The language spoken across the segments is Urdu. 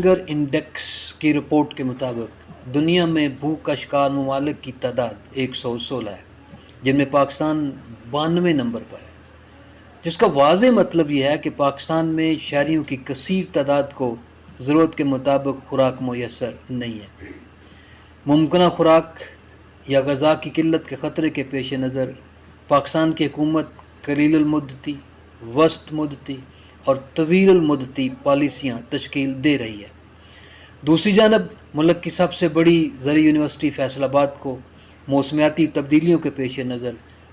ہنگر انڈیکس کی رپورٹ کے مطابق دنیا میں بھوک کا شکار ممالک کی تعداد 116 ہے، جن میں پاکستان 92 نمبر پر ہے، جس کا واضح مطلب یہ ہے کہ پاکستان میں شہریوں کی کثیر تعداد کو ضرورت کے مطابق خوراک میسر نہیں ہے۔ ممکنہ خوراک یا غذا کی قلت کے خطرے کے پیش نظر پاکستان کی حکومت قلیل المدتی، وسط مدتی اور طویل المدتی پالیسیاں تشکیل دے رہی ہے۔ دوسری جانب ملک کی سب سے بڑی زرعی یونیورسٹی فیصل آباد کو موسمیاتی تبدیلیوں کے پیش نظر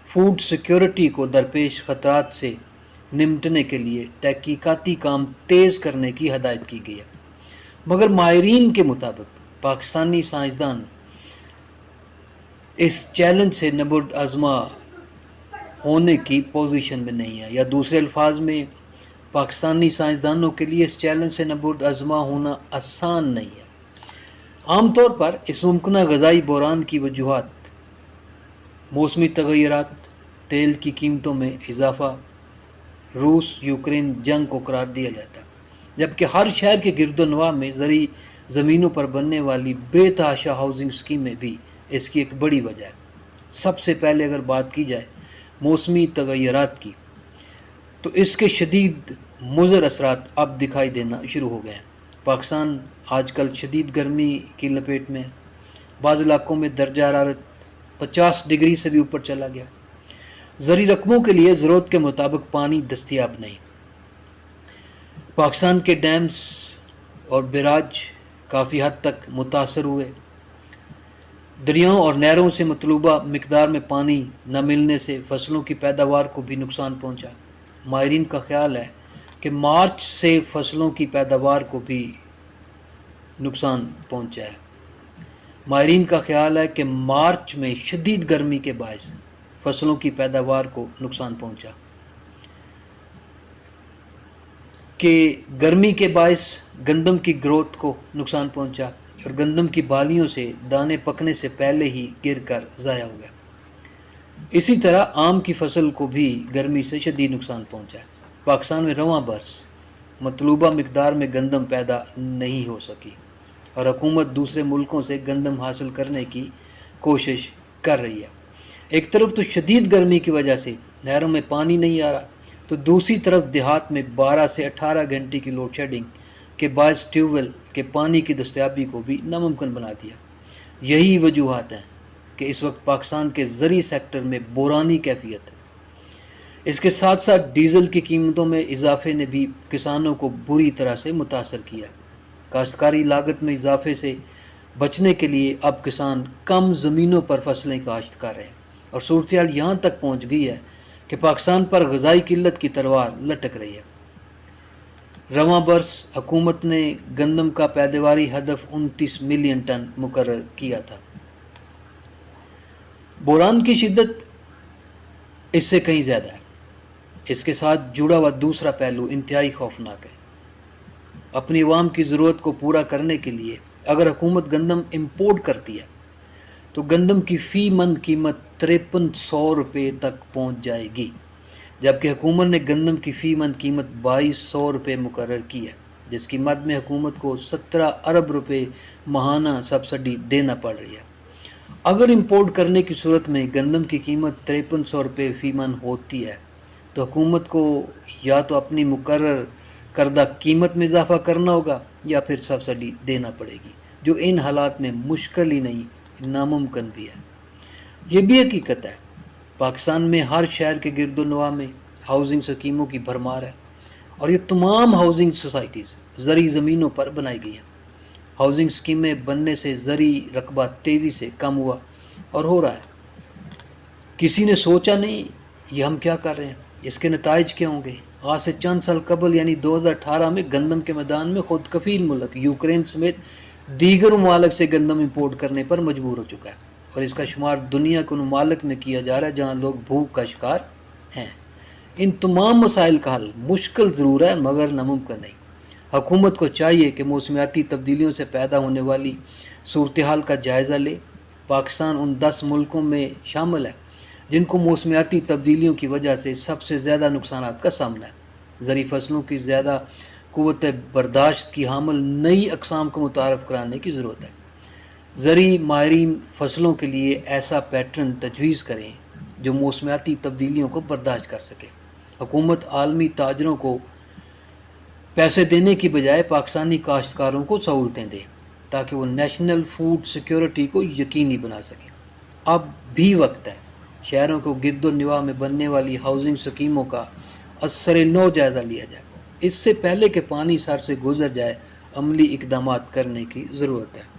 فوڈ سیکیورٹی کو درپیش خطرات سے نمٹنے کے لیے تحقیقاتی کام تیز کرنے کی ہدایت کی گئی ہے، مگر ماہرین کے مطابق پاکستانی سائنسدان اس چیلنج سے نبرد آزما ہونے کی پوزیشن میں نہیں ہے، یا دوسرے الفاظ میں پاکستانی سائنسدانوں کے لیے اس چیلنج سے نبرد آزما ہونا آسان نہیں ہے۔ عام طور پر اس ممکنہ غذائی بحران کی وجوہات موسمی تغیرات، تیل کی قیمتوں میں اضافہ، روس یوکرین جنگ کو قرار دیا جاتا ہے، جبکہ ہر شہر کے گرد و نواح میں زرعی زمینوں پر بننے والی بے تحاشا ہاؤسنگ اسکیمیں بھی اس کی ایک بڑی وجہ ہے۔ سب سے پہلے اگر بات کی جائے موسمی تغیرات کی، تو اس کے شدید مضر اثرات اب دکھائی دینا شروع ہو گئے ہیں۔ پاکستان آج کل شدید گرمی کی لپیٹ میں ہے، بعض علاقوں میں درجہ حرارت 50 ڈگری سے بھی اوپر چلا گیا۔ زرعی رقبوں کے لیے ضرورت کے مطابق پانی دستیاب نہیں۔ پاکستان کے ڈیمز اور بیراج کافی حد تک متاثر ہوئے۔ دریاؤں اور نہروں سے مطلوبہ مقدار میں پانی نہ ملنے سے فصلوں کی پیداوار کو بھی نقصان پہنچا۔ ماہرین کا خیال ہے کہ مارچ سے فصلوں کی پیداوار کو بھی نقصان پہنچا ہے۔ ماہرین کا خیال ہے کہ مارچ میں شدید گرمی کے باعث فصلوں کی پیداوار کو نقصان پہنچا، کہ گرمی کے باعث گندم کی گروتھ کو نقصان پہنچا اور گندم کی بالیوں سے دانے پکنے سے پہلے ہی گر کر ضائع ہو گیا۔ اسی طرح آم کی فصل کو بھی گرمی سے شدید نقصان پہنچا ہے۔ پاکستان میں رواں برس مطلوبہ مقدار میں گندم پیدا نہیں ہو سکی اور حکومت دوسرے ملکوں سے گندم حاصل کرنے کی کوشش کر رہی ہے۔ ایک طرف تو شدید گرمی کی وجہ سے نہروں میں پانی نہیں آ رہا، تو دوسری طرف دیہات میں 12 سے 18 گھنٹے کی لوڈ شیڈنگ کے باعث ٹیوب ویل کے پانی کی دستیابی کو بھی ناممکن بنا دیا۔ یہی وجوہات ہیں کہ اس وقت پاکستان کے زرعی سیکٹر میں بحرانی کیفیت ہے۔ اس کے ساتھ ساتھ ڈیزل کی قیمتوں میں اضافے نے بھی کسانوں کو بری طرح سے متاثر کیا۔ کاشتکاری لاگت میں اضافے سے بچنے کے لیے اب کسان کم زمینوں پر فصلیں کاشت کر رہے ہیں، اور صورتحال یہاں تک پہنچ گئی ہے کہ پاکستان پر غذائی قلت کی تلوار لٹک رہی ہے۔ رواں برس حکومت نے گندم کا پیداواری ہدف 29 ملین ٹن مقرر کیا تھا۔ بحران کی شدت اس سے کہیں زیادہ ہے۔ اس کے ساتھ جڑا ہوا دوسرا پہلو انتہائی خوفناک ہے۔ اپنی عوام کی ضرورت کو پورا کرنے کے لیے اگر حکومت گندم امپورٹ کرتی ہے تو گندم کی فی من قیمت 5300 روپے تک پہنچ جائے گی، جبکہ حکومت نے گندم کی فی من قیمت 2200 روپے مقرر کی ہے، جس کی مد میں حکومت کو 17 ارب روپے ماہانہ سبسڈی دینا پڑ رہی ہے۔ اگر امپورٹ کرنے کی صورت میں گندم کی قیمت 5300 روپے فی من ہوتی ہے تو حکومت کو یا تو اپنی مقرر کردہ قیمت میں اضافہ کرنا ہوگا یا پھر سبسڈی دینا پڑے گی، جو ان حالات میں مشکل ہی نہیں ناممکن بھی ہے۔ یہ بھی حقیقت ہے پاکستان میں ہر شہر کے گرد و نواح میں ہاؤسنگ اسکیموں کی بھرمار ہے، اور یہ تمام ہاؤسنگ سوسائٹیز زرعی زمینوں پر بنائی گئی ہیں۔ ہاؤسنگ اسکیمیں بننے سے زرعی رقبہ تیزی سے کم ہوا اور ہو رہا ہے۔ کسی نے سوچا نہیں یہ ہم کیا کر رہے ہیں، اس کے نتائج کیا ہوں گے۔ آج سے چند سال قبل یعنی 2018 میں گندم کے میدان میں خود کفیل ملک یوکرین سمیت دیگر ممالک سے گندم امپورٹ کرنے پر مجبور ہو چکا ہے، اور اس کا شمار دنیا کے ممالک میں کیا جا رہا ہے جہاں لوگ بھوک کا شکار ہیں۔ ان تمام مسائل کا حل مشکل ضرور ہے مگر ناممکن نہیں۔ حکومت کو چاہیے کہ موسمیاتی تبدیلیوں سے پیدا ہونے والی صورتحال کا جائزہ لے۔ پاکستان ان 10 ملکوں میں شامل ہے جن کو موسمیاتی تبدیلیوں کی وجہ سے سب سے زیادہ نقصانات کا سامنا ہے۔ زرعی فصلوں کی زیادہ قوت برداشت کی حامل نئی اقسام کو متعارف کرانے کی ضرورت ہے۔ زرعی ماہرین فصلوں کے لیے ایسا پیٹرن تجویز کریں جو موسمیاتی تبدیلیوں کو برداشت کر سکے۔ حکومت عالمی تاجروں کو پیسے دینے کی بجائے پاکستانی کاشتکاروں کو سہولتیں دے تاکہ وہ نیشنل فوڈ سیکیورٹی کو یقینی بنا سکیں۔ اب بھی وقت ہے شہروں کو گرد و نواح میں بننے والی ہاؤسنگ سکیموں کا اثر نو جائزہ لیا جائے۔ اس سے پہلے کہ پانی سر سے گزر جائے عملی اقدامات کرنے کی ضرورت ہے۔